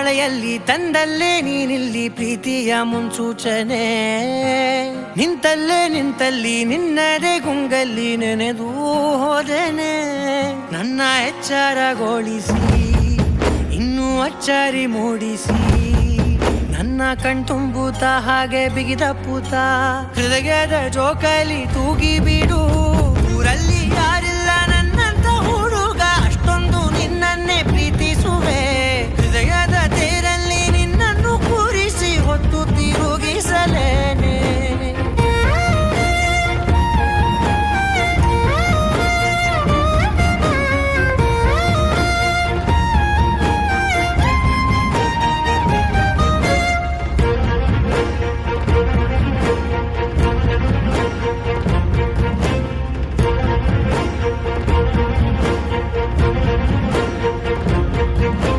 ಮಳೆಯಲ್ಲಿ ತಂದಲ್ಲೇ ನೀನಿಲ್ಲಿ ಪ್ರೀತಿಯ ಮುನ್ಸೂಚನೆ ನಿಂತಲ್ಲಿ ನಿನ್ನದೇ ಗುಂಗಲ್ಲಿ ನೆನೆದು ಹೋದೆನೆ ನನ್ನ ಎಚ್ಚರಗೊಳಿಸಿ ಇನ್ನೂ ಅಚ್ಚರಿ ಮೂಡಿಸಿ ನನ್ನ ಕಣ್ತುಂಬುತ್ತ ಹಾಗೆ ಬಿಗಿದ ಪೂತ ಹೃದಯದ ಜೋಕಾಲಿ ತೂಗಿ ಬಿಡು